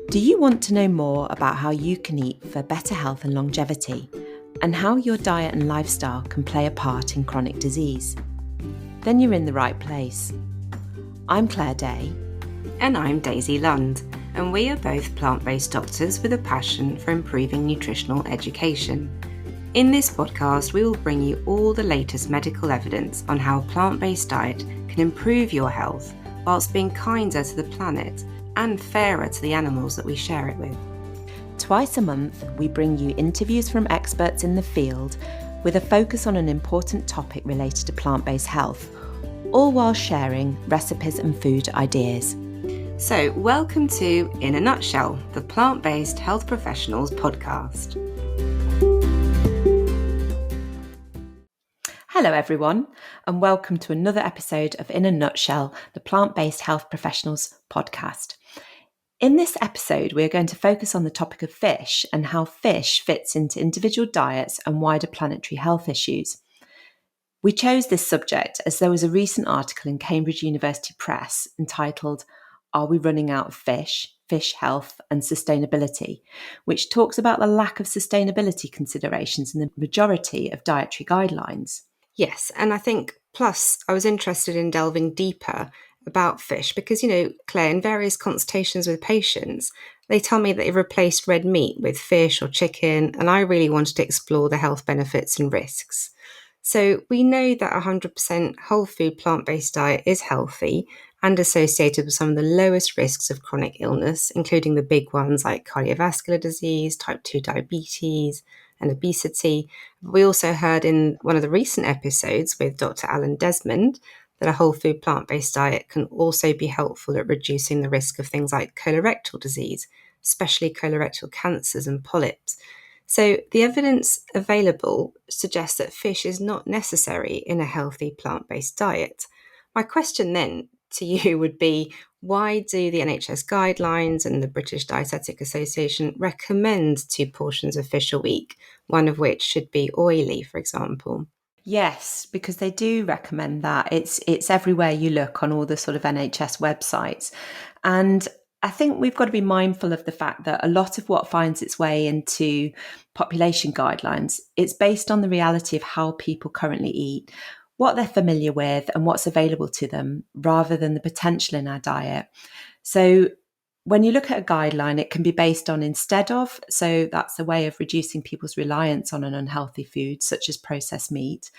Do you want to know more about how you can eat for better health and longevity, and how your diet and lifestyle can play a part in chronic disease? Then you're in the right place. I'm Clare Day. And I'm Daisy Lund, and we are both plant-based doctors with a passion for improving nutritional education. In this podcast, we will bring you all the latest medical evidence on how a plant-based diet can improve your health whilst being kinder to the planet and fairer to the animals that we share it with. Twice a month, we bring you interviews from experts in the field with a focus on an important topic related to plant-based health, all while sharing recipes and food ideas. So, welcome to In a Nutshell, the Plant-Based Health Professionals podcast. Hello everyone, and welcome to another episode of In a Nutshell, the Plant-Based Health Professionals podcast. In this episode, we're going to focus on the topic of fish and how fish fits into individual diets and wider planetary health issues. We chose this subject as there was a recent article in Cambridge University Press entitled, "Are we running out of fish? Fish health and sustainability," which talks about the lack of sustainability considerations in the majority of dietary guidelines. Yes, and I think, plus, I was interested in delving deeper about fish because, Claire, in various consultations with patients, they tell me that they've replaced red meat with fish or chicken, and I really wanted to explore the health benefits and risks. So we know that 100% whole food plant-based diet is healthy and associated with some of the lowest risks of chronic illness, including the big ones like cardiovascular disease, type 2 diabetes, and obesity. We also heard in one of the recent episodes with Dr. Alan Desmond that a whole food plant-based diet can also be helpful at reducing the risk of things like colorectal disease, especially colorectal cancers and polyps. So the evidence available suggests that fish is not necessary in a healthy plant-based diet. My question then to you would be, why do the NHS guidelines and the British Dietetic Association recommend 2 portions of fish a week, one of which should be oily, for example? Yes, because they do recommend that. It's everywhere you look on all the sort of NHS websites. And I think we've got to be mindful of the fact that a lot of what finds its way into population guidelines, it's based on the reality of how people currently eat, what they're familiar with and what's available to them, rather than the potential in our diet. So when you look at a guideline, it can be based on instead of, so that's a way of reducing people's reliance on an unhealthy food, such as processed meat.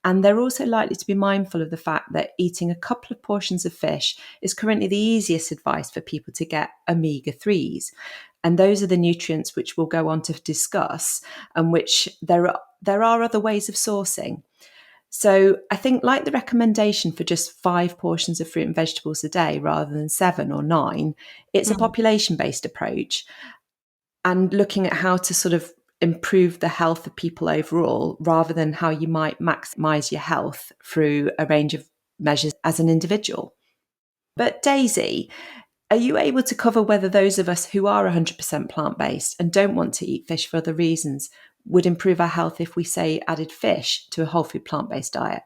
And they're also likely to be mindful of the fact that eating a couple of portions of fish is currently the easiest advice for people to get omega-3s. And those are the nutrients which we'll go on to discuss, and which there are other ways of sourcing. So I think, like the recommendation for just 5 portions of fruit and vegetables a day rather than 7 or 9, it's a population-based approach and looking at how to sort of improve the health of people overall rather than how you might maximise your health through a range of measures as an individual. But Daisy, are you able to cover whether those of us who are 100% plant-based and don't want to eat fish for other reasons would improve our health if we, say, added fish to a whole food plant-based diet?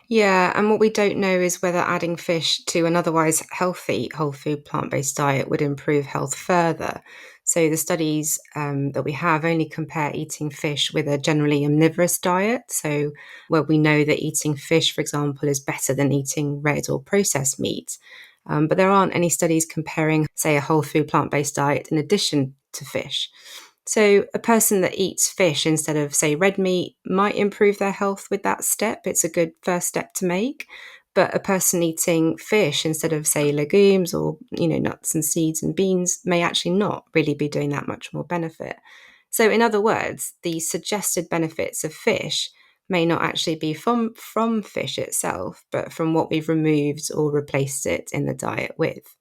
Yeah, and what we don't know is whether adding fish to an otherwise healthy whole food plant-based diet would improve health further. So the studies that we have only compare eating fish with a generally omnivorous diet, so where we know that eating fish, for example, is better than eating red or processed meat. But there aren't any studies comparing, say, a whole food plant-based diet in addition to fish. So a person that eats fish instead of, say, red meat might improve their health with that step. It's a good first step to make. But a person eating fish instead of, say, legumes or, nuts and seeds and beans may actually not really be doing that much more benefit. So in other words, the suggested benefits of fish may not actually be from fish itself, but from what we've removed or replaced it in the diet with.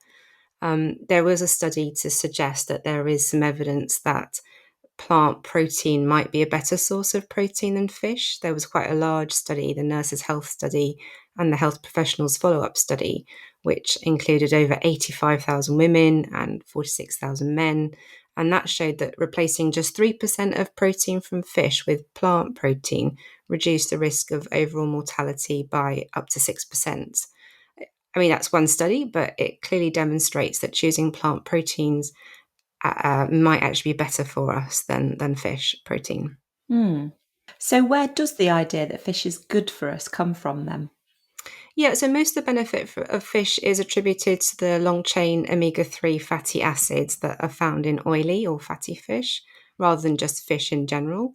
There was a study to suggest that there is some evidence that plant protein might be a better source of protein than fish. There was quite a large study, the Nurses' Health Study and the Health Professionals Follow-up Study, which included over 85,000 women and 46,000 men. And that showed that replacing just 3% of protein from fish with plant protein reduced the risk of overall mortality by up to 6%. I mean, that's one study, but it clearly demonstrates that choosing plant proteins might actually be better for us than fish protein. Hmm. So, where does the idea that fish is good for us come from then? Yeah, so most of the benefit of fish is attributed to the long chain omega-3 fatty acids that are found in oily or fatty fish, rather than just fish in general.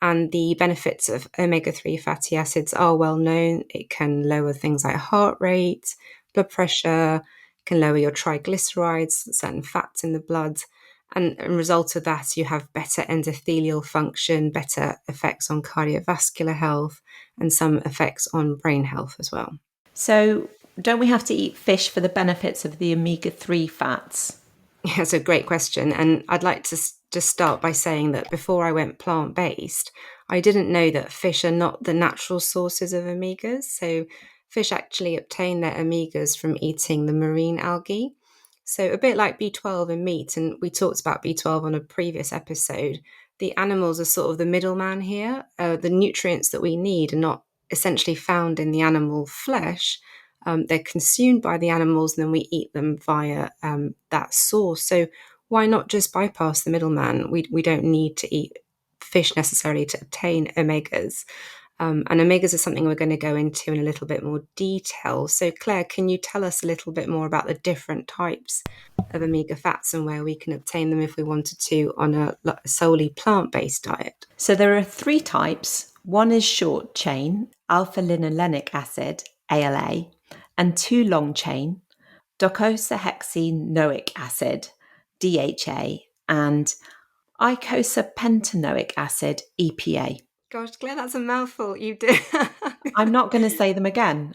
And the benefits of omega-3 fatty acids are well known. It can lower things like heart rate, blood pressure, can lower your triglycerides, certain fats in the blood. And as a result of that, you have better endothelial function, better effects on cardiovascular health, and some effects on brain health as well. So, don't we have to eat fish for the benefits of the omega-3 fats? That's a great question. And I'd like to just start by saying that before I went plant based, I didn't know that fish are not the natural sources of omegas. So, fish actually obtain their omegas from eating the marine algae. So, a bit like B12 in meat, and we talked about B12 on a previous episode, the animals are sort of the middleman here. The nutrients that we need are not essentially found in the animal flesh, they're consumed by the animals and then we eat them via that source. So why not just bypass the middleman? We don't need to eat fish necessarily to obtain omegas. And omegas are something we're going to go into in a little bit more detail. So Claire, can you tell us a little bit more about the different types of omega fats and where we can obtain them if we wanted to on a solely plant-based diet? So, there are three types. One is short chain, alpha linolenic acid, ALA, and two long chain, docosahexaenoic acid, DHA, and eicosapentaenoic acid, EPA. Gosh, Claire, that's a mouthful. You did. I'm not going to say them again.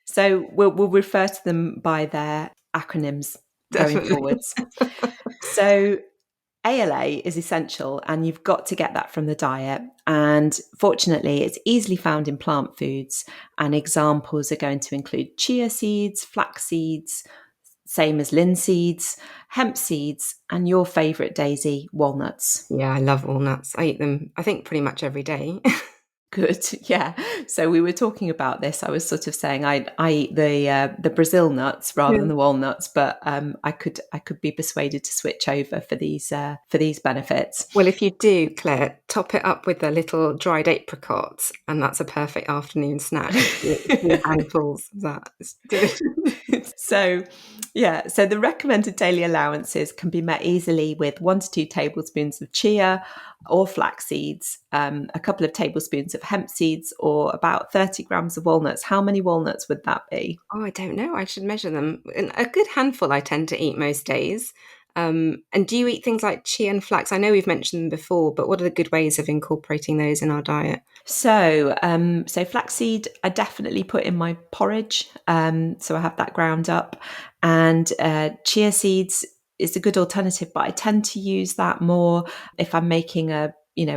So we'll refer to them by their acronyms going Definitely. forwards. So ALA is essential, and you've got to get that from the diet. And fortunately, it's easily found in plant foods. And examples are going to include chia seeds, flax seeds, same as linseeds, hemp seeds, and your favourite, Daisy, walnuts. Yeah, I love walnuts. I eat them, I think, pretty much every day. Good, yeah. So we were talking about this. I was sort of saying I eat the Brazil nuts rather Yeah. than the walnuts, but I could be persuaded to switch over for these benefits. Well, if you do, Claire, top it up with a little dried apricot, and that's a perfect afternoon snack. Few handfuls of that. It's delicious. So, yeah, so the recommended daily allowances can be met easily with 1 to 2 tablespoons of chia or flax seeds, a couple of tablespoons of hemp seeds, or about 30 grams of walnuts. How many walnuts would that be? Oh, I don't know. I should measure them. And a good handful I tend to eat most days. And do you eat things like chia and flax? I know we've mentioned them before, but what are the good ways of incorporating those in our diet? So flaxseed, I definitely put in my porridge. So I have that ground up, and chia seeds is a good alternative. But I tend to use that more if I'm making a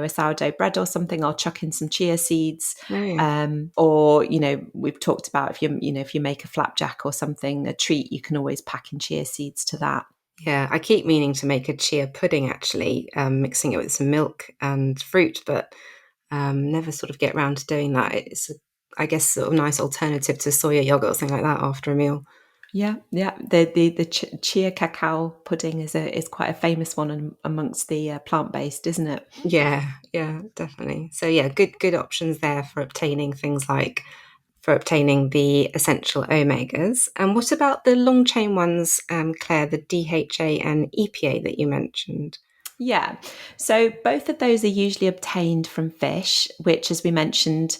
sourdough bread or something. I'll chuck in some chia seeds, No. or we've talked about if you make a flapjack or something, a treat, you can always pack in chia seeds to that. Yeah, I keep meaning to make a chia pudding actually, mixing it with some milk and fruit, but never sort of get around to doing that. It's, I guess, sort of nice alternative to soya yogurt or something like that after a meal. Yeah, yeah. The chia cacao pudding is quite a famous one amongst the plant based, isn't it? Yeah, yeah, definitely. So yeah, good options there for obtaining things like for obtaining the essential omegas. And what about the long chain ones, Claire, the DHA and EPA that you mentioned? Yeah. So both of those are usually obtained from fish, which, as we mentioned,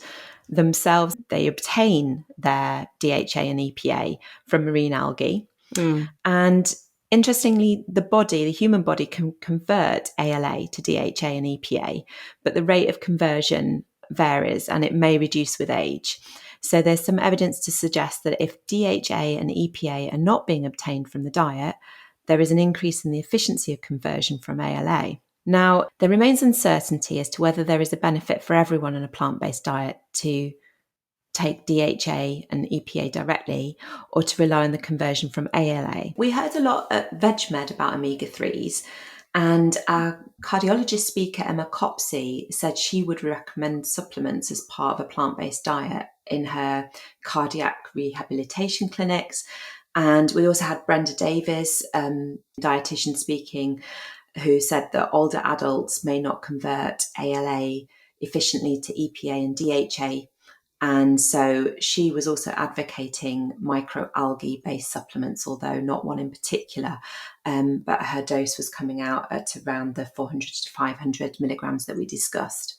themselves they obtain their DHA and EPA from marine algae. Mm, And interestingly, the human body can convert ALA to DHA and EPA, but the rate of conversion varies and it may reduce with age. So there's some evidence to suggest that if DHA and EPA are not being obtained from the diet, there is an increase in the efficiency of conversion from ALA. Now, there remains uncertainty as to whether there is a benefit for everyone on a plant based diet to take DHA and EPA directly or to rely on the conversion from ALA. We heard a lot at VegMed about omega 3s, and our cardiologist speaker, Emma Copsey, said she would recommend supplements as part of a plant based diet in her cardiac rehabilitation clinics. And we also had Brenda Davis, dietitian speaking, who said that older adults may not convert ALA efficiently to EPA and DHA. And so she was also advocating microalgae based supplements, although not one in particular. But her dose was coming out at around the 400 to 500 milligrams that we discussed.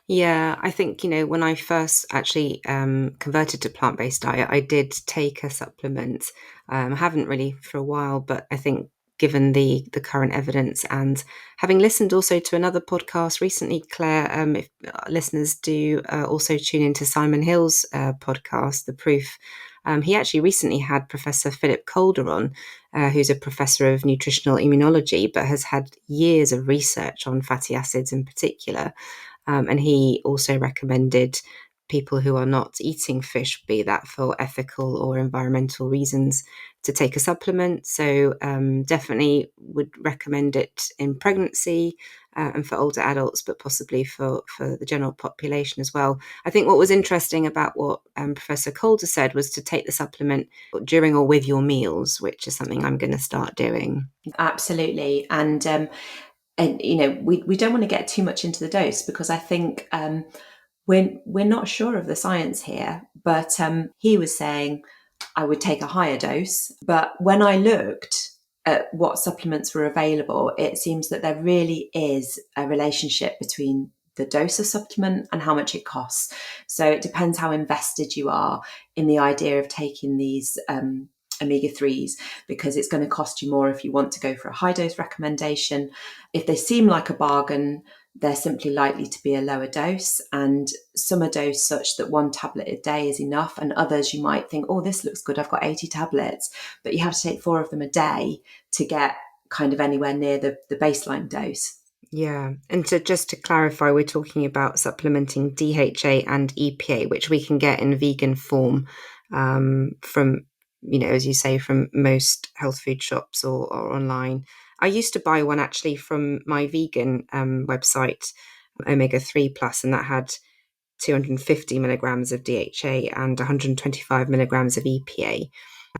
Yeah, I think, when I first actually converted to plant-based diet, I did take a supplement. I haven't really for a while, but I think given the current evidence and having listened also to another podcast recently, Claire, if listeners do also tune into Simon Hill's podcast, The Proof. He actually recently had Professor Philip Calder on, who's a professor of nutritional immunology, but has had years of research on fatty acids in particular. And he also recommended people who are not eating fish, be that for ethical or environmental reasons, to take a supplement. So definitely would recommend it in pregnancy and for older adults, but possibly for the general population as well. I think what was interesting about what Professor Calder said was to take the supplement during or with your meals, which is something I'm going to start doing. Absolutely. And we don't want to get too much into the dose, because I think we're not sure of the science here. But he was saying I would take a higher dose. But when I looked at what supplements were available, it seems that there really is a relationship between the dose of supplement and how much it costs. So it depends how invested you are in the idea of taking these omega-3s, because it's going to cost you more if you want to go for a high dose recommendation. If they seem like a bargain, they're simply likely to be a lower dose, and some are dosed such that 1 tablet a day is enough, and others you might think, oh, this looks good, I've got 80 tablets, but you have to take 4 of them a day to get kind of anywhere near the baseline dose. Yeah. And just to clarify, we're talking about supplementing DHA and EPA, which we can get in vegan form from, as you say, from most health food shops or online. I used to buy one actually from my vegan website, Omega 3 Plus, and that had 250 milligrams of DHA and 125 milligrams of EPA.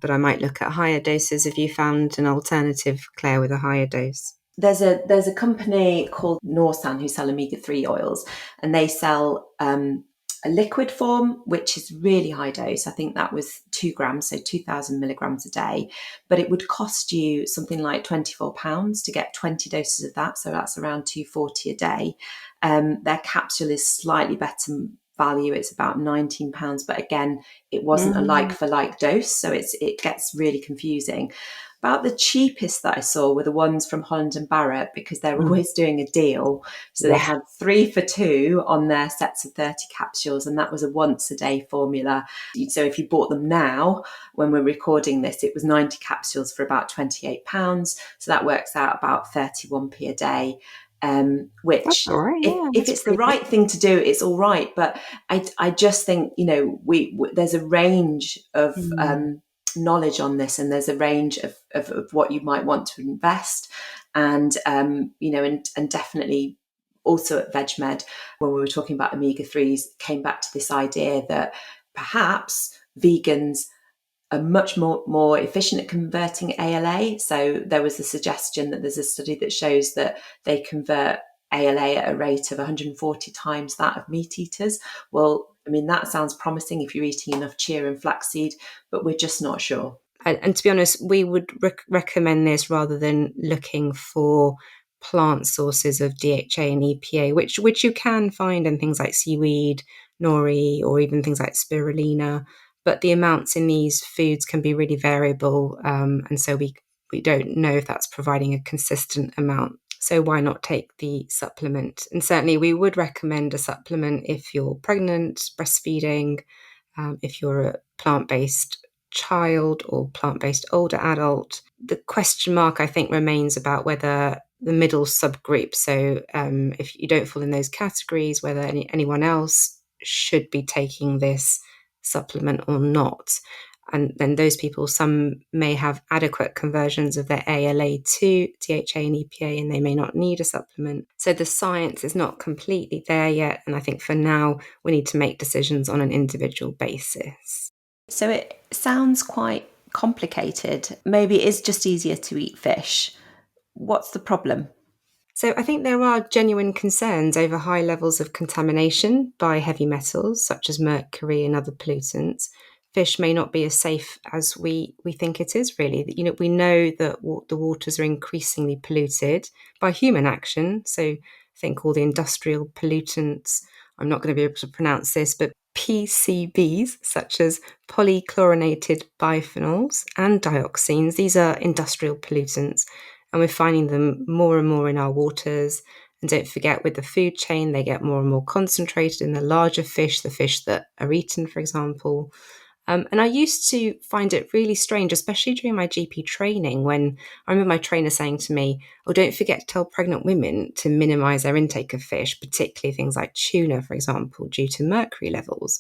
But I might look at higher doses if you found an alternative, Claire, with a higher dose. There's a company called Norsan who sell omega-3 oils, and they sell a liquid form, which is really high dose. I think that was 2 grams, so 2,000 milligrams a day. But it would cost you something like £24 to get 20 doses of that. So that's around 240 a day. Their capsule is slightly better value. It's about £19. But again, it wasn't a like for like dose. So it gets really confusing. About the cheapest that I saw were the ones from Holland and Barrett, because they're always doing a deal. So they Yeah. had 3 for 2 on their sets of 30 capsules, and that was a once a day formula. So if you bought them now, when we're recording this, it was 90 capsules for about £28. So that works out about 31p a day, That's which all right. if, Yeah, if that's it's the pretty good. right thing to do, it's all right. But I just think, there's a range of knowledge on this, and there's a range of what you might want to invest, and and definitely also at VegMed, when we were talking about omega-3s, came back to this idea that perhaps vegans are much more efficient at converting ALA. So there was a suggestion that there's a study that shows that they convert ALA at a rate of 140 times that of meat eaters. Well, I mean, that sounds promising if you're eating enough chia and flaxseed, but we're just not sure. And to be honest, we would recommend this rather than looking for plant sources of DHA and EPA, which you can find in things like seaweed, nori, or even things like spirulina. But the amounts in these foods can be really variable, and so we don't know if that's providing a consistent amount. So why not take the supplement? And certainly, we would recommend a supplement if you're pregnant, breastfeeding, if you're a plant-based child or plant-based older adult. The question mark, I think, remains about whether the middle subgroup, so if you don't fall in those categories, whether anyone else should be taking this supplement or not. And then those people, some may have adequate conversions of their ALA to DHA and EPA, and they may not need a supplement. So the science is not completely there yet. And I think for now, we need to make decisions on an individual basis. So it sounds quite complicated. Maybe it is just easier to eat fish. What's the problem? So I think there are genuine concerns over high levels of contamination by heavy metals such as mercury and other pollutants. Fish may not be as safe as we think it is, really. We know that the waters are increasingly polluted by human action. So think all the industrial pollutants. I'm not going to be able to pronounce this, but PCBs, such as polychlorinated biphenyls and dioxins, these are industrial pollutants, and we're finding them more and more in our waters. And don't forget, with the food chain, they get more and more concentrated in the larger fish, the fish that are eaten, for example. And I used to find it really strange, especially during my GP training, when I remember my trainer saying to me, "Oh, don't forget to tell pregnant women to minimize their intake of fish, particularly things like tuna, for example, due to mercury levels."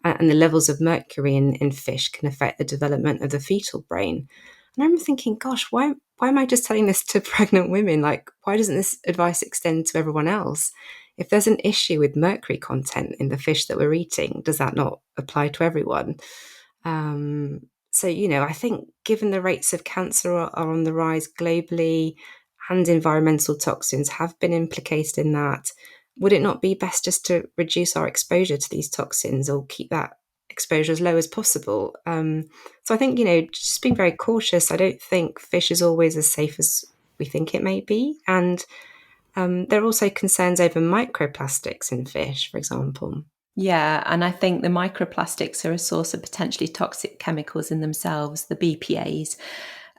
And the levels of mercury in fish can affect the development of the fetal brain. And I remember thinking, gosh, why am I just telling this to pregnant women? Like, why doesn't this advice extend to everyone else? If there's an issue with mercury content in the fish that we're eating, does that not apply to everyone? So, I think given the rates of cancer are on the rise globally and environmental toxins have been implicated in that, would it not be best just to reduce our exposure to these toxins or keep that exposure as low as possible? So I think, just being very cautious. I don't think fish is always as safe as we think it may be. And there are also concerns over microplastics in fish, for example. Yeah, and I think the microplastics are a source of potentially toxic chemicals in themselves, the BPAs,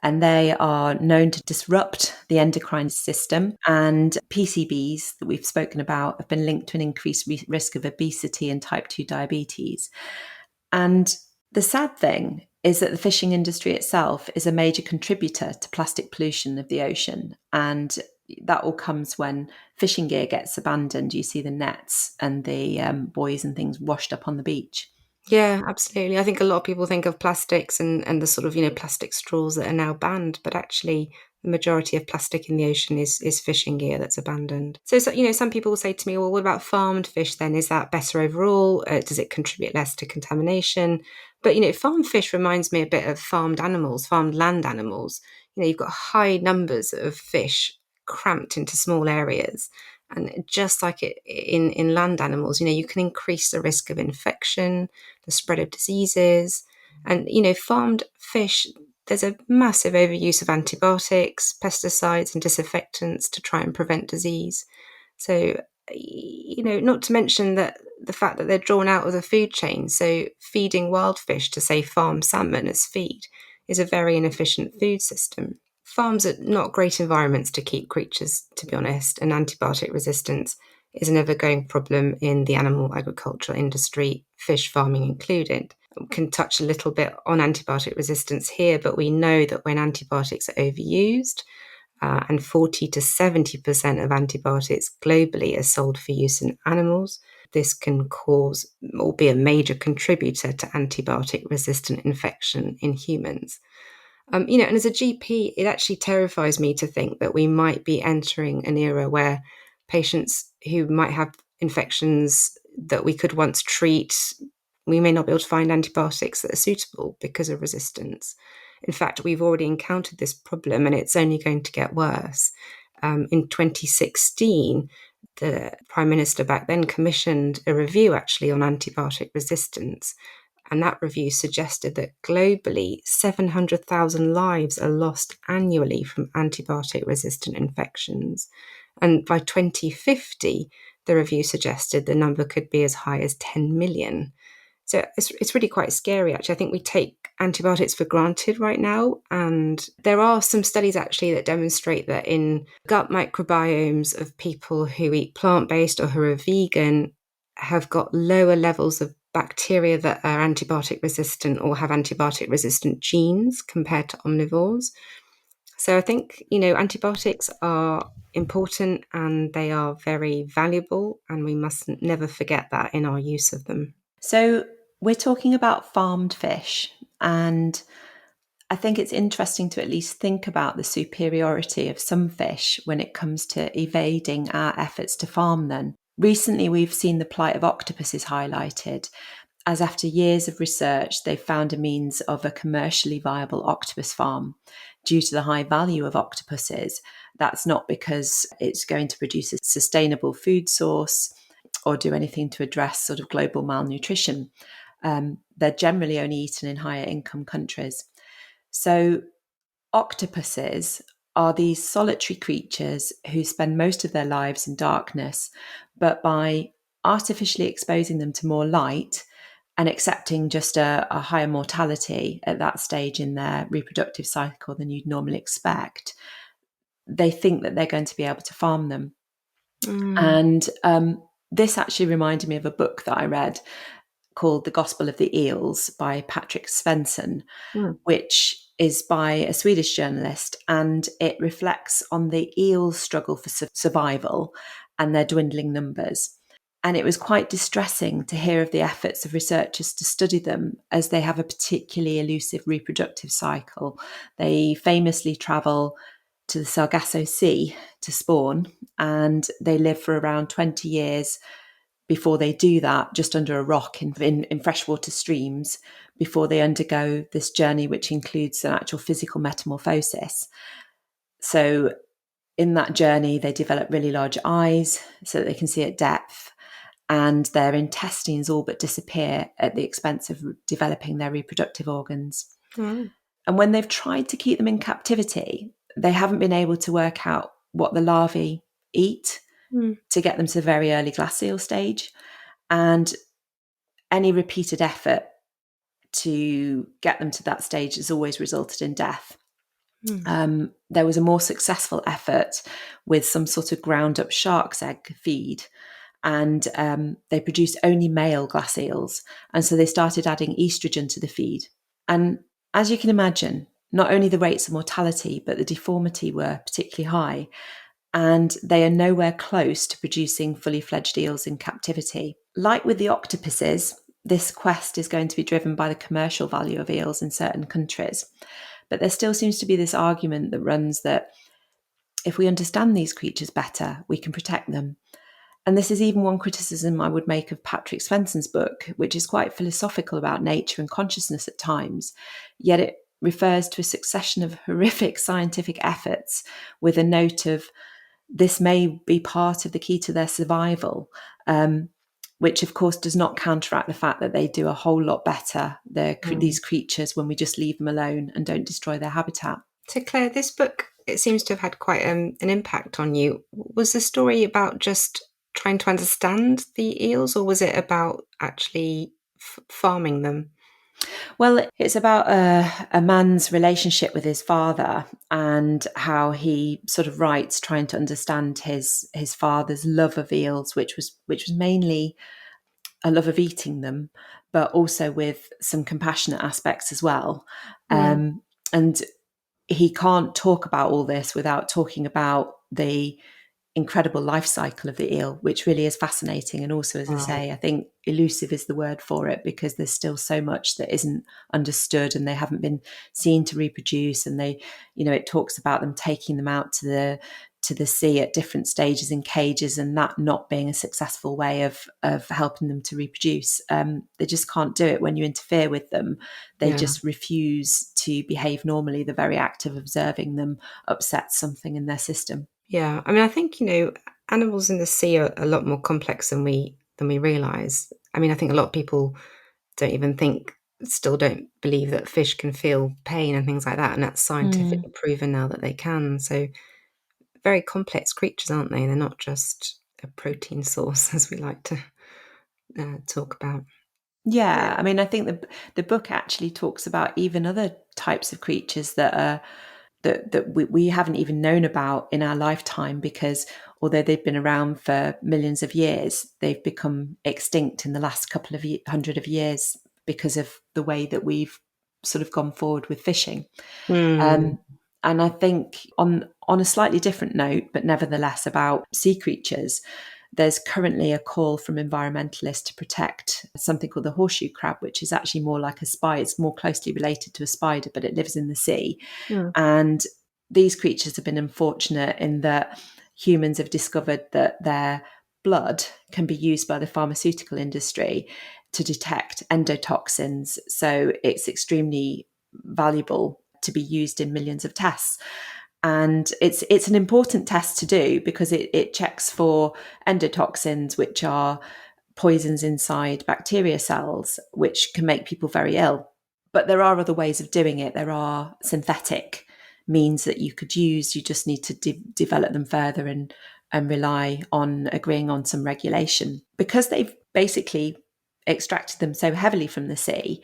and they are known to disrupt the endocrine system. And PCBs that we've spoken about have been linked to an increased risk of obesity and type 2 diabetes. And the sad thing is that the fishing industry itself is a major contributor to plastic pollution of the ocean. And that all comes when fishing gear gets abandoned. You see the nets and the buoys and things washed up on the beach. Yeah, absolutely. I think a lot of people think of plastics and the sort of, plastic straws that are now banned, but actually the majority of plastic in the ocean is fishing gear that's abandoned. So, some people will say to me, well, what about farmed fish then? Is that better overall? Does it contribute less to contamination? But, farmed fish reminds me a bit of farmed animals, farmed land animals. You've got high numbers of fish cramped into small areas. And just like it in land animals, you can increase the risk of infection, the spread of diseases. And, farmed fish, there's a massive overuse of antibiotics, pesticides, and disinfectants to try and prevent disease. So, not to mention that the fact that they're drawn out of the food chain. So, feeding wild fish to, say, farm salmon as feed is a very inefficient food system. Farms are not great environments to keep creatures, to be honest, and antibiotic resistance is an ever-going problem in the animal agricultural industry, fish farming included. We can touch a little bit on antibiotic resistance here, but we know that when antibiotics are overused, and 40 to 70% of antibiotics globally are sold for use in animals, this can cause or be a major contributor to antibiotic-resistant infection in humans. And as a GP, it actually terrifies me to think that we might be entering an era where patients who might have infections that we could once treat, we may not be able to find antibiotics that are suitable because of resistance. In fact, we've already encountered this problem and it's only going to get worse. In 2016, the Prime Minister back then commissioned a review actually on antibiotic resistance. And that review suggested that globally, 700,000 lives are lost annually from antibiotic-resistant infections. And by 2050, the review suggested the number could be as high as 10 million. So it's really quite scary, actually. I think we take antibiotics for granted right now. And there are some studies actually that demonstrate that in gut microbiomes of people who eat plant-based or who are vegan have got lower levels of bacteria that are antibiotic resistant or have antibiotic resistant genes compared to omnivores. So I think, antibiotics are important and they are very valuable, and we must never forget that in our use of them. So we're talking about farmed fish, and I think it's interesting to at least think about the superiority of some fish when it comes to evading our efforts to farm them. Recently, we've seen the plight of octopuses highlighted, as after years of research, they found a means of a commercially viable octopus farm due to the high value of octopuses. That's not because it's going to produce a sustainable food source or do anything to address sort of global malnutrition. They're generally only eaten in higher income countries. So octopuses are these solitary creatures who spend most of their lives in darkness, but by artificially exposing them to more light and accepting just a higher mortality at that stage in their reproductive cycle than you'd normally expect, they think that they're going to be able to farm them. Mm. And this actually reminded me of a book that I read called The Gospel of the Eels by Patrick Svensson, Mm. which is by a Swedish journalist, and it reflects on the eels' struggle for survival and their dwindling numbers. And it was quite distressing to hear of the efforts of researchers to study them, as they have a particularly elusive reproductive cycle. They famously travel to the Sargasso Sea to spawn, and they live for around 20 years before they do that, just under a rock in freshwater streams, before they undergo this journey, which includes an actual physical metamorphosis. So in that journey, they develop really large eyes so that they can see at depth, and their intestines all but disappear at the expense of developing their reproductive organs. Oh. And when they've tried to keep them in captivity, they haven't been able to work out what the larvae eat Mm. to get them to the very early glacial stage. And any repeated effort to get them to that stage has always resulted in death. Mm. There was a more successful effort with some sort of ground up shark's egg feed, and they produced only male glass eels. And so they started adding estrogen to the feed. And as you can imagine, not only the rates of mortality, but the deformity were particularly high. And they are nowhere close to producing fully fledged eels in captivity. Like with the octopuses, this quest is going to be driven by the commercial value of eels in certain countries. But there still seems to be this argument that runs that if we understand these creatures better, we can protect them. And this is even one criticism I would make of Patrick Svensson's book, which is quite philosophical about nature and consciousness at times, yet it refers to a succession of horrific scientific efforts with a note of this may be part of the key to their survival, which of course does not counteract the fact that they do a whole lot better, these creatures, when we just leave them alone and don't destroy their habitat. So, Claire, this book, it seems to have had quite an impact on you. Was the story about just trying to understand the eels, or was it about actually farming them? Well, it's about a man's relationship with his father and how he sort of writes trying to understand his father's love of eels, which was mainly a love of eating them, but also with some compassionate aspects as well. Mm. And he can't talk about all this without talking about the incredible life cycle of the eel, which really is fascinating. And also, as I Right. say, I think elusive is the word for it, because there's still so much that isn't understood and they haven't been seen to reproduce. And they, it talks about them taking them out to the sea at different stages in cages, and that not being a successful way of helping them to reproduce. They just can't do it when you interfere with them. They Yeah. just refuse to behave normally. The very act of observing them upsets something in their system. Yeah. I mean, I think, animals in the sea are a lot more complex than we realize. I mean, I think a lot of people still don't believe that fish can feel pain and things like that, and that's Mm. scientifically proven now that they can. So very complex creatures, aren't they? They're not just a protein source, as we like to talk about. Yeah, I mean, I think the book actually talks about even other types of creatures that we haven't even known about in our lifetime, because although they've been around for millions of years, they've become extinct in the last couple of hundred of years because of the way that we've sort of gone forward with fishing. Mm. Um, and I think on a slightly different note, but nevertheless about sea creatures, there's currently a call from environmentalists to protect something called the horseshoe crab, which is actually more like a spider. It's more closely related to a spider, but it lives in the sea. Mm. And these creatures have been unfortunate in that humans have discovered that their blood can be used by the pharmaceutical industry to detect endotoxins. So it's extremely valuable to be used in millions of tests. And it's an important test to do because it checks for endotoxins, which are poisons inside bacteria cells, which can make people very ill. But there are other ways of doing it. There are synthetic means that you could use. You just need to develop them further and rely on agreeing on some regulation. Because they've basically extracted them so heavily from the sea,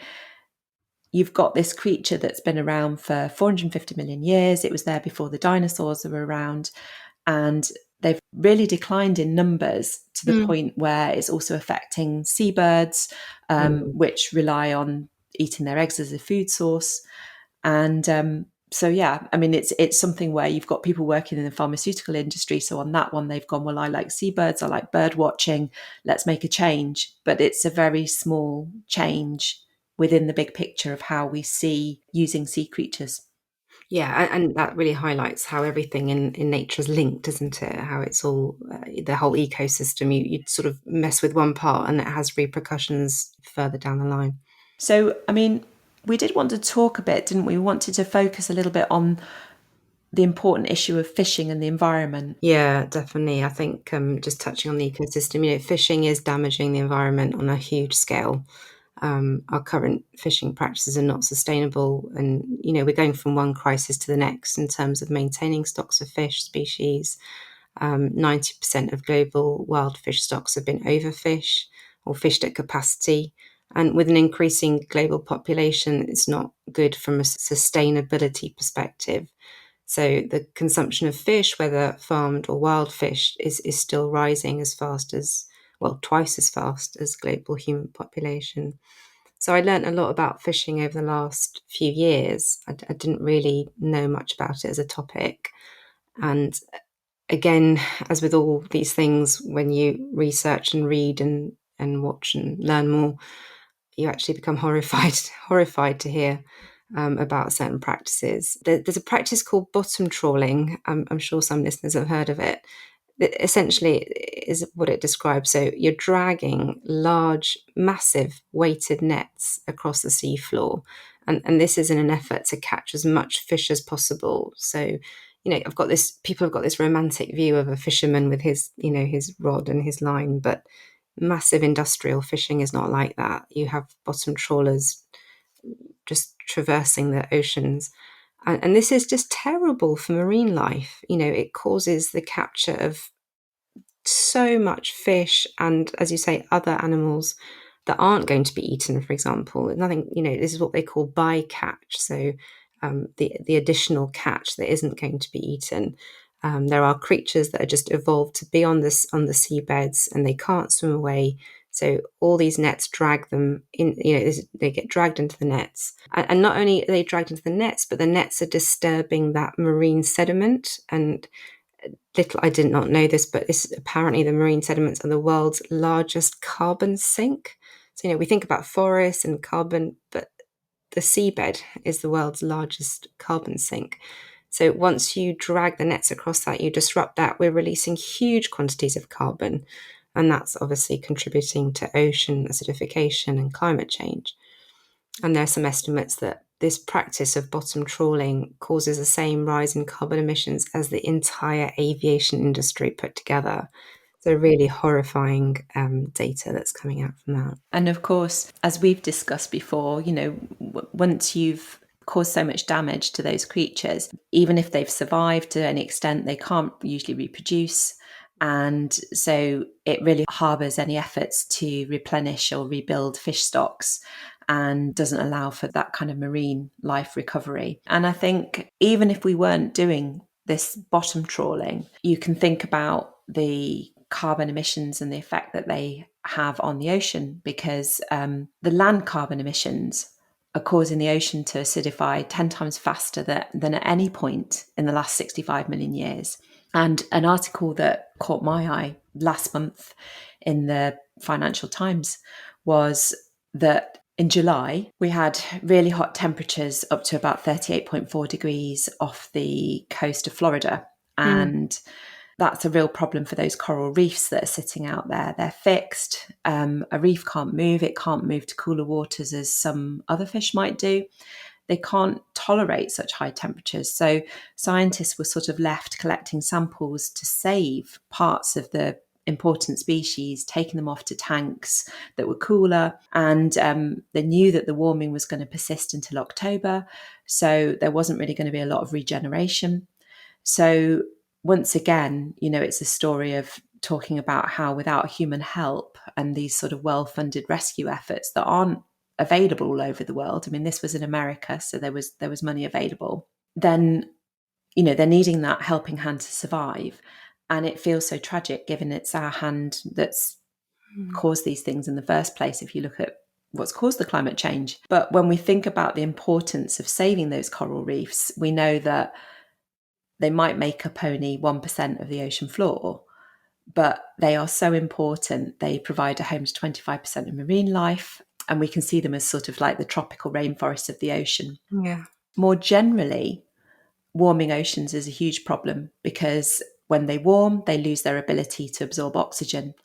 you've got this creature that's been around for 450 million years. It was there before the dinosaurs were around. And they've really declined in numbers to the point where it's also affecting seabirds, which rely on eating their eggs as a food source. And so, yeah, I mean, it's something where you've got people working in the pharmaceutical industry. So on that one, they've gone, well, I like seabirds, I like bird watching, let's make a change. But it's a very small change within the big picture of how we see using sea creatures. Yeah, and that really highlights how everything in nature is linked, isn't it? How it's all the whole ecosystem. You sort of mess with one part, and it has repercussions further down the line. So, I mean, we did want to talk a bit, didn't we? We wanted to focus a little bit on the important issue of fishing and the environment. Yeah, definitely. I think just touching on the ecosystem, fishing is damaging the environment on a huge scale. Our current fishing practices are not sustainable, and we're going from one crisis to the next in terms of maintaining stocks of fish species. 90% of global wild fish stocks have been overfished or fished at capacity. And with an increasing global population, it's not good from a sustainability perspective. So the consumption of fish, whether farmed or wild fish, is still rising as fast as, well, twice as fast as global human population. So I learned a lot about fishing over the last few years. I didn't really know much about it as a topic. And again, as with all these things, when you research and read and watch and learn more, you actually become horrified to hear about certain practices. There's a practice called bottom trawling. I'm sure some listeners have heard of it. It essentially is what it describes. So you're dragging large, massive weighted nets across the seafloor. And this is in an effort to catch as much fish as possible. So, people have got this romantic view of a fisherman with his rod and his line, but massive industrial fishing is not like that. You have bottom trawlers just traversing the oceans. And this is just terrible for marine life. It causes the capture of so much fish and, as you say, other animals that aren't going to be eaten, for example. Nothing, this is what they call bycatch. So the additional catch that isn't going to be eaten. There are creatures that are just evolved to be on the seabeds and they can't swim away. So all these nets drag them in, they get dragged into the nets. And not only are they dragged into the nets, but the nets are disturbing that marine sediment. And I did not know this, but apparently the marine sediments are the world's largest carbon sink. So, we think about forests and carbon, but the seabed is the world's largest carbon sink. So once you drag the nets across that, you disrupt that, we're releasing huge quantities of carbon. And that's obviously contributing to ocean acidification and climate change. And there are some estimates that this practice of bottom trawling causes the same rise in carbon emissions as the entire aviation industry put together. So really horrifying data that's coming out from that. And of course, as we've discussed before, once you've caused so much damage to those creatures, even if they've survived to any extent, they can't usually reproduce. And so it really harbours any efforts to replenish or rebuild fish stocks and doesn't allow for that kind of marine life recovery. And I think even if we weren't doing this bottom trawling, you can think about the carbon emissions and the effect that they have on the ocean, because the land carbon emissions are causing the ocean to acidify 10 times faster than at any point in the last 65 million years. And an article that caught my eye last month in the Financial Times was that in July, we had really hot temperatures up to about 38.4 degrees off the coast of Florida. And that's a real problem for those coral reefs that are sitting out there. They're fixed. A reef can't move. It can't move to cooler waters as some other fish might do. They can't tolerate such high temperatures. So scientists were sort of left collecting samples to save parts of the important species, taking them off to tanks that were cooler. And they knew that the warming was going to persist until October. So there wasn't really going to be a lot of regeneration. So once again, it's a story of talking about how without human help and these sort of well-funded rescue efforts that aren't available all over the world. I mean, this was in America, so there was money available. Then, they're needing that helping hand to survive. And it feels so tragic given it's our hand that's caused these things in the first place, if you look at what's caused the climate change. But when we think about the importance of saving those coral reefs, we know that they might make up only 1% of the ocean floor, but they are so important. They provide a home to 25% of marine life, and we can see them as sort of like the tropical rainforests of the ocean. Yeah. More generally, warming oceans is a huge problem because when they warm, they lose their ability to absorb oxygen.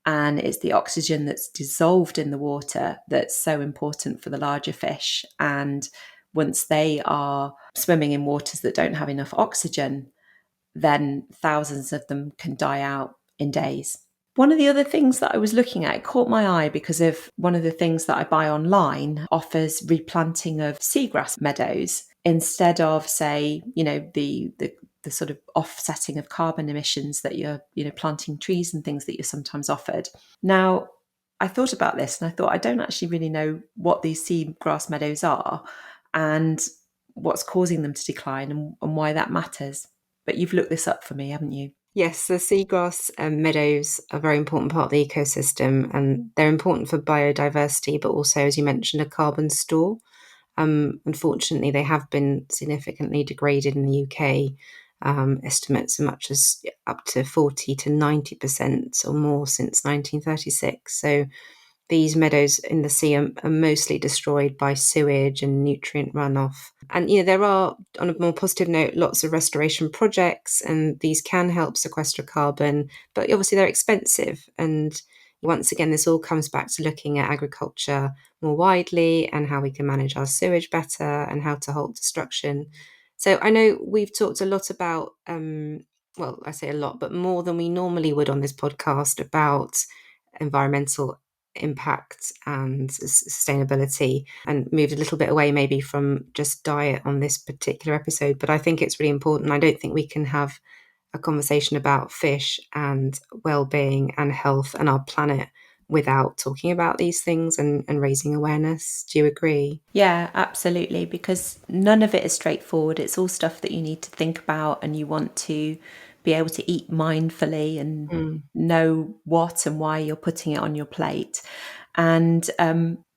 And it's the oxygen that's dissolved in the water that's so important for the larger fish. And once they are swimming in waters that don't have enough oxygen, then thousands of them can die out in days. One of the other things that I was looking at, it caught my eye because of one of the things that I buy online offers replanting of seagrass meadows instead of, say, the sort of offsetting of carbon emissions that you're, planting trees and things that you're sometimes offered. Now, I thought about this and I thought I don't actually really know what these seagrass meadows are and what's causing them to decline and why that matters. But you've looked this up for me, haven't you? Yes, the seagrass meadows are a very important part of the ecosystem, and they're important for biodiversity, but also, as you mentioned, a carbon store. Unfortunately, they have been significantly degraded in the UK. Estimates as much as up to 40 to 90% or more since 1936. So these meadows in the sea are mostly destroyed by sewage and nutrient runoff. And, there are, on a more positive note, lots of restoration projects, and these can help sequester carbon, but obviously they're expensive. And once again, this all comes back to looking at agriculture more widely and how we can manage our sewage better and how to halt destruction. So I know we've talked a lot about, well, I say a lot, but more than we normally would on this podcast about environmental impact and sustainability, and moved a little bit away maybe from just diet on this particular episode. But I think it's really important. I don't think we can have a conversation about fish and well-being and health and our planet without talking about these things and raising awareness. Do you agree? Yeah, absolutely. Because none of it is straightforward. It's all stuff that you need to think about and you want to be able to eat mindfully and Mm. know what and why you're putting it on your plate. And,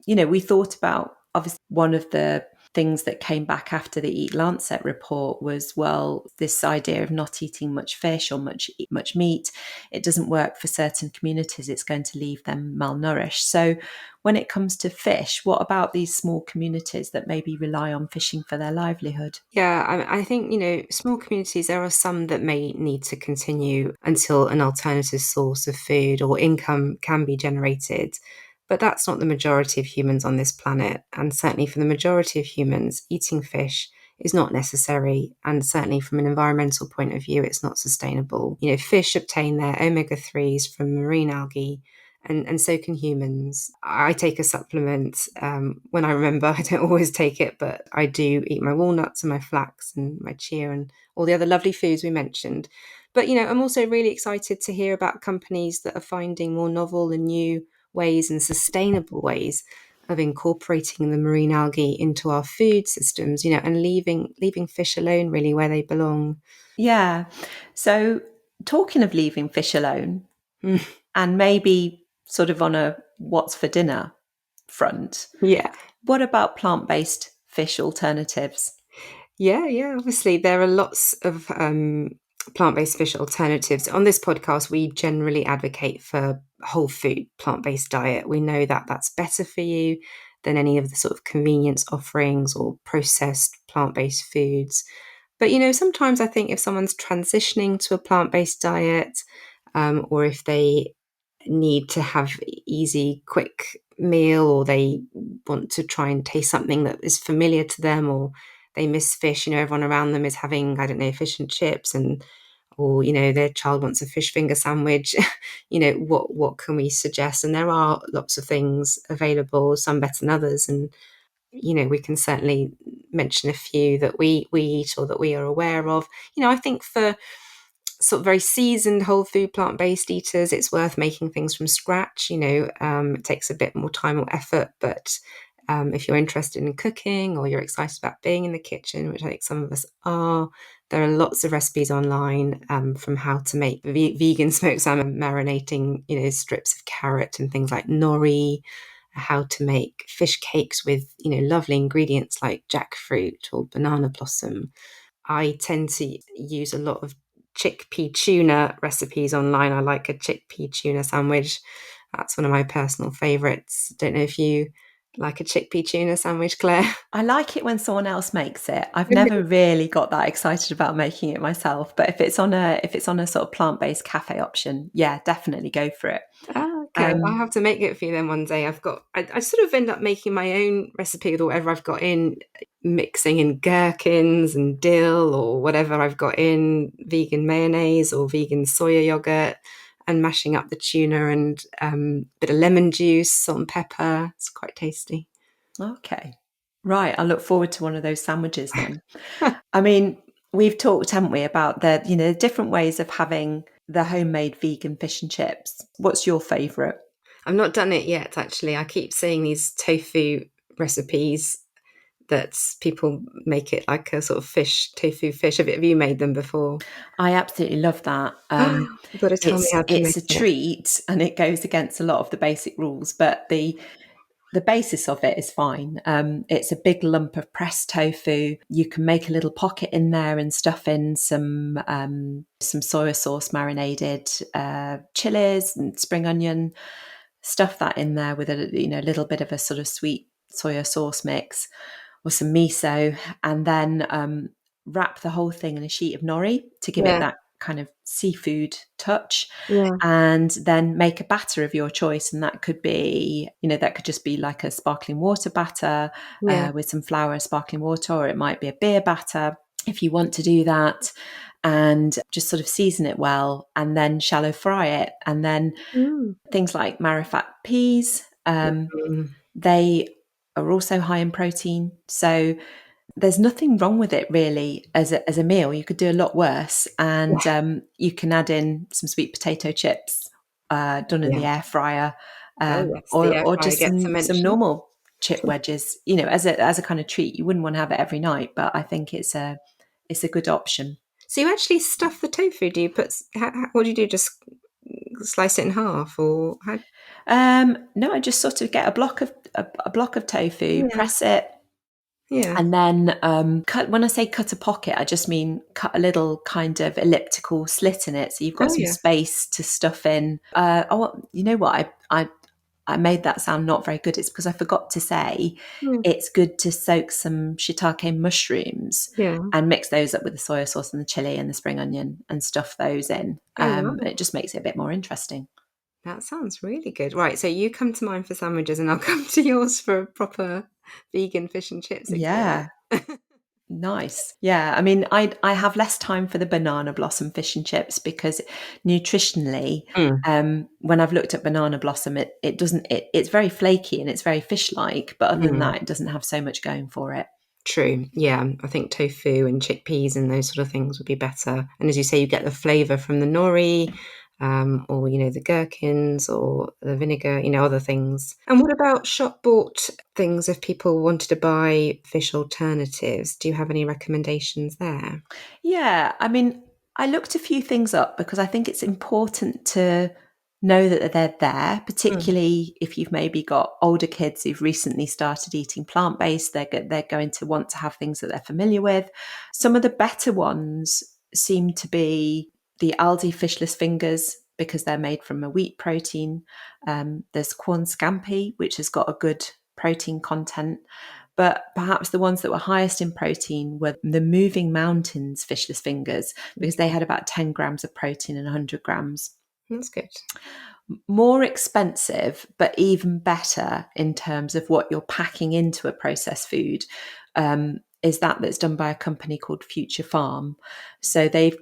we thought about obviously one of the things that came back after the Eat Lancet report was, well, this idea of not eating much fish or much meat, it doesn't work for certain communities. It's going to leave them malnourished. So when it comes to fish, what about these small communities that maybe rely on fishing for their livelihood? Yeah, I think, small communities, there are some that may need to continue until an alternative source of food or income can be generated. But that's not the majority of humans on this planet. And certainly for the majority of humans, eating fish is not necessary. And certainly from an environmental point of view, it's not sustainable. Fish obtain their omega-3s from marine algae, and so can humans. I take a supplement when I remember. I don't always take it, but I do eat my walnuts and my flax and my chia and all the other lovely foods we mentioned. But, I'm also really excited to hear about companies that are finding more novel and new ways and sustainable ways of incorporating the marine algae into our food systems, and leaving fish alone really where they belong. Yeah. So talking of leaving fish alone and maybe sort of on a what's for dinner front, Yeah. what about plant-based fish alternatives? Yeah. Obviously, there are lots of plant-based fish alternatives. On this podcast, we generally advocate for whole food plant-based diet. We know that that's better for you than any of the sort of convenience offerings or processed plant-based foods. But sometimes I think if someone's transitioning to a plant-based diet, or if they need to have easy, quick meal, or they want to try and taste something that is familiar to them, or they miss fish, everyone around them is having, I don't know, fish and chips, and or their child wants a fish finger sandwich. What can we suggest? And there are lots of things available, some better than others, and we can certainly mention a few that we eat or that we are aware of. I think for sort of very seasoned whole food plant-based eaters, it's worth making things from scratch. It takes a bit more time or effort, but if you're interested in cooking or you're excited about being in the kitchen, which I think some of us are, there are lots of recipes online, from how to make vegan smoked salmon marinating, strips of carrot and things like nori, how to make fish cakes with, lovely ingredients like jackfruit or banana blossom. I tend to use a lot of chickpea tuna recipes online. I like a chickpea tuna sandwich. That's one of my personal favorites. Don't know if you like a chickpea tuna sandwich, Claire. I like it when someone else makes it. I've never really got that excited about making it myself, but if it's on a sort of plant-based cafe option, yeah, definitely go for it. Ah, okay. I'll Um, have to make it for you then one day. I sort of end up making my own recipe with whatever I've got in, mixing in gherkins and dill or whatever I've got in, vegan mayonnaise or vegan soya yogurt, and mashing up the tuna and a bit of lemon juice, salt and pepper. It's quite tasty. okay. Right, I look forward to one of those sandwiches then. I mean, we've talked, haven't we, about the different ways of having the homemade vegan fish and chips. What's your favourite? I've not done it yet, actually. I keep seeing these tofu recipes that people make it like a sort of tofu fish. Have you made them before? I absolutely love that. You've got to tell me It's how to it's make a it. treat and it goes against a lot of the basic rules, but the basis of it is fine. It's a big lump of pressed tofu. You can make a little pocket in there and stuff in some soy sauce marinated chilies and spring onion. Stuff that in there with a little bit of a sort of sweet soya sauce mix or some miso, and then wrap the whole thing in a sheet of nori to give it Yeah, that kind of seafood touch, yeah, and then make a batter of your choice. And that could be, that could just be like a sparkling water batter yeah. with some flour, sparkling water, or it might be a beer batter if you want to do that. And just sort of season it well and then shallow fry it. And then Mm. things like marrowfat peas, Mm. they are also high in protein. So there's nothing wrong with it really as a meal. You could do a lot worse, and Yeah, you can add in some sweet potato chips done in the yeah. air fryer, Oh, yes, the air or fryer just gets a some mention. normal chip wedges. As a kind of treat. You wouldn't want to have it every night, but I think it's a good option. So you actually stuff the tofu? Do you what do you do? Just slice it in half, or how? No, I just sort of get a block of tofu, Yeah, press it, yeah. and then cut. When I say cut a pocket, I just mean cut a little kind of elliptical slit in it, so you've got Oh, some yeah. space to stuff in. You know what? I made that sound not very good. It's because I forgot to say Mm. it's good to soak some shiitake mushrooms Yeah. and mix those up with the soy sauce and the chili and the spring onion and stuff those in. Oh, wow. It just makes it a bit more interesting. That sounds really good. Right, so you come to mine for sandwiches, and I'll come to yours for a proper vegan fish and chips experience. Yeah. Nice. Yeah. I mean, I have less time for the banana blossom fish and chips because nutritionally, Mm. when I've looked at banana blossom, it doesn't it's very flaky and it's very fish like, but other than Mm. that, it doesn't have so much going for it. True. Yeah, I think tofu and chickpeas and those sort of things would be better. And as you say, you get the flavour from the nori, or the gherkins or the vinegar, other things. And what about shop bought things? If people wanted to buy fish alternatives, do you have any recommendations there? Yeah, I mean, I looked a few things up because I think it's important to know that they're there, Mm. particularly if you've maybe got older kids who've recently started eating plant based. They're going to want to have things that they're familiar with. Some of the better ones seem to be the Aldi fishless fingers because they're made from a wheat protein. There's corn scampi, which has got a good protein content. but perhaps the ones that were highest in protein were the moving mountains fishless fingers, because they Okay, had about 10 grams of protein and 100 grams. that's good. More expensive, but even better in terms of what you're packing into a processed food, is that's done by a company called Future Farm. So they've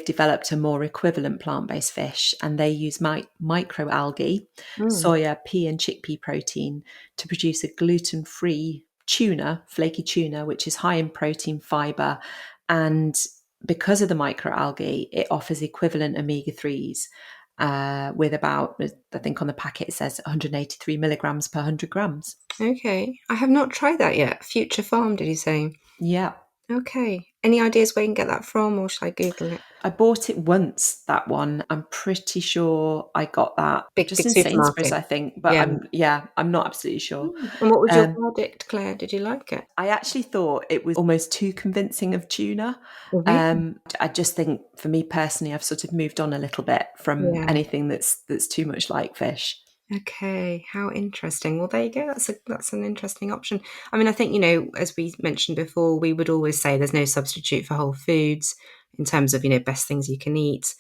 developed a more equivalent plant-based fish, and they use microalgae, Mm, soya, pea and chickpea protein to produce a gluten-free tuna, flaky tuna, which is high in protein, fiber, and because of the microalgae, it offers equivalent omega-3s, with about, I think on the packet it says 183 milligrams per 100 grams. okay. I have not tried that yet. Future Farm, did you say? Yeah. Okay. Any ideas where you can get that from, or should I Google it? I bought it once, that one. I'm pretty sure I got that Big, just big in Sainsbury's, supermarket. I think, but Yeah. I'm not absolutely sure. And what was your Um, verdict, Claire? Did you like it? I actually thought it was almost too convincing of tuna. Oh, really? I just think, for me personally, I've sort of moved on a little bit from Yeah. anything that's too much like fish. Okay, how interesting. Well, there you go. That's an interesting option. I mean, I think, as we mentioned before, we would always say there's no substitute for whole foods in terms of, best things you can eat.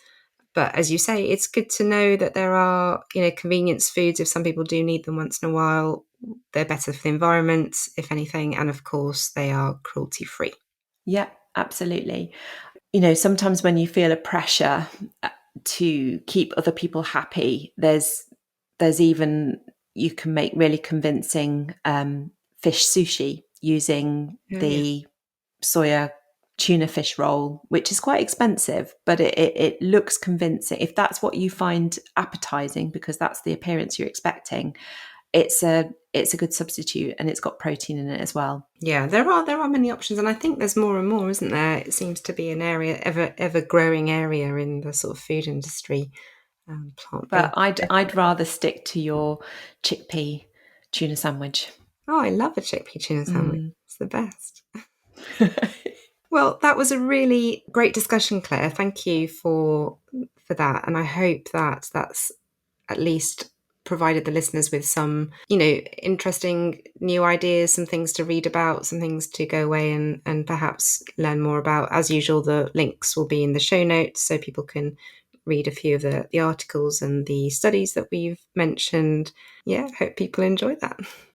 But as you say, it's good to know that there are, convenience foods if some people do need them once in a while. They're better for the environment, if anything, and of course, they are cruelty free. Yeah, absolutely. Sometimes when you feel a pressure to keep other people happy, there's even, you can make really convincing fish sushi using Oh, yeah. the soya tuna fish roll, which is quite expensive, but it looks convincing. If that's what you find appetizing, because that's the appearance you're expecting, it's a good substitute, and it's got protein in it as well. Yeah, there are many options, and I think there's more and more, isn't there? It seems to be an area, ever growing area in the sort of food industry, plant But based. I'd rather stick to your chickpea tuna sandwich. Oh, I love a chickpea tuna sandwich. Mm. It's the best. Well, that was a really great discussion, Claire. Thank you for that, and I hope that that's at least provided the listeners with some, interesting new ideas, some things to read about, some things to go away and perhaps learn more about. As usual, the links will be in the show notes so people can read a few of the articles and the studies that we've mentioned. Yeah, hope people enjoy that.